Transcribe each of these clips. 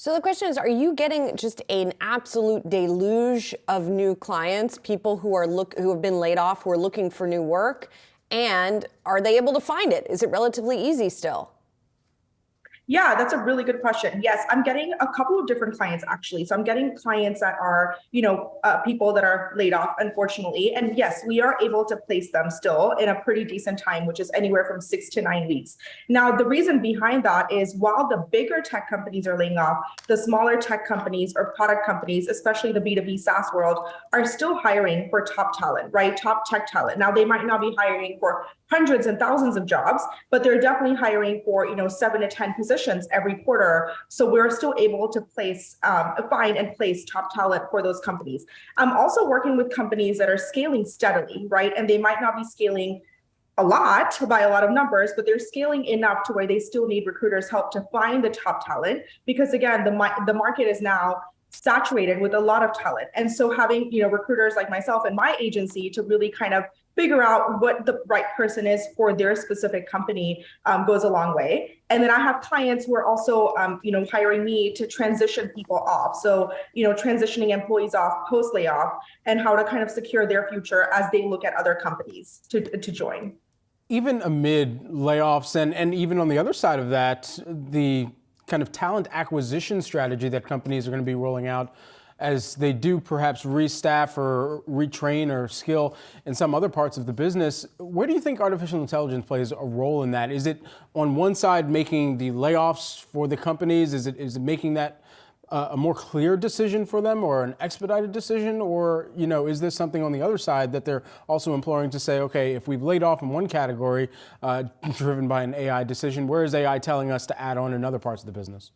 So the question is, are you getting just an absolute deluge of new clients, people who have been laid off, who are looking for new work? And are they able to find it? Is it relatively easy still? Yeah, that's a really good question. Yes, I'm getting a couple of different clients actually. So I'm getting clients that are, people that are laid off, unfortunately. And yes, we are able to place them still in a pretty decent time, which is anywhere from 6 to 9 weeks. Now, the reason behind that is while the bigger tech companies are laying off, the smaller tech companies or product companies, especially the B2B SaaS world, are still hiring for top talent, right? Top tech talent. Now, they might not be hiring for hundreds and thousands of jobs, but they're definitely hiring for 7 to 10 positions every quarter. So we're still able to find and place top talent for those companies. I'm also working with companies that are scaling steadily, right? And they might not be scaling a lot by a lot of numbers, but they're scaling enough to where they still need recruiters' help to find the top talent. Because again, the market is now saturated with a lot of talent. And so having, recruiters like myself and my agency to really kind of figure out what the right person is for their specific company goes a long way. And then I have clients who are also, hiring me to transition people off. So, transitioning employees off post layoff and how to kind of secure their future as they look at other companies to join. Even amid layoffs and even on the other side of that, the kind of talent acquisition strategy that companies are going to be rolling out as they do perhaps restaff or retrain or skill in some other parts of the business. Where do you think artificial intelligence plays a role in that? Is it on one side making the layoffs for the companies? Is it making that a more clear decision for them or an expedited decision? Or, is there something on the other side that they're also imploring to say, okay, if we've laid off in one category driven by an AI decision, where is AI telling us to add on in other parts of the business?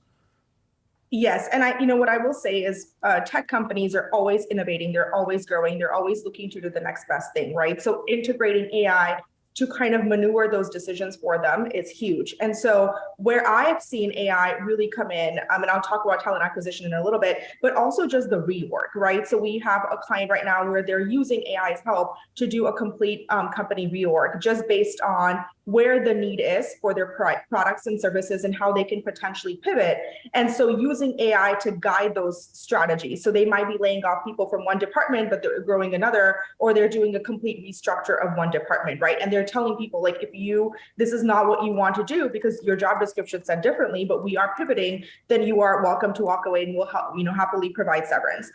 Yes, and what I will say is tech companies are always innovating, they're always growing, they're always looking to do the next best thing, right? So integrating AI to kind of maneuver those decisions for them is huge. And so where I've seen AI really come in, and I'll talk about talent acquisition in a little bit, but also just the rework, right? So we have a client right now where they're using AI's help to do a complete company reorg just based on where the need is for their products and services and how they can potentially pivot. And so using AI to guide those strategies. So they might be laying off people from one department, but they're growing another, or they're doing a complete restructure of one department, right? And they're telling people like, this is not what you want to do because your job description said differently, but we are pivoting, then you are welcome to walk away and we'll help, happily provide severance.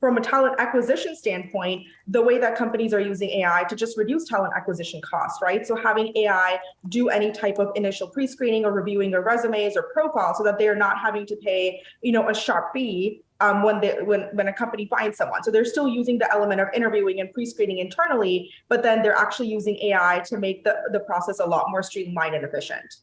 From a talent acquisition standpoint, the way that companies are using AI to just reduce talent acquisition costs, right? So having AI do any type of initial pre-screening or reviewing their resumes or profiles so that they're not having to pay, a sharp fee when a company finds someone. So they're still using the element of interviewing and pre-screening internally, but then they're actually using AI to make the process a lot more streamlined and efficient.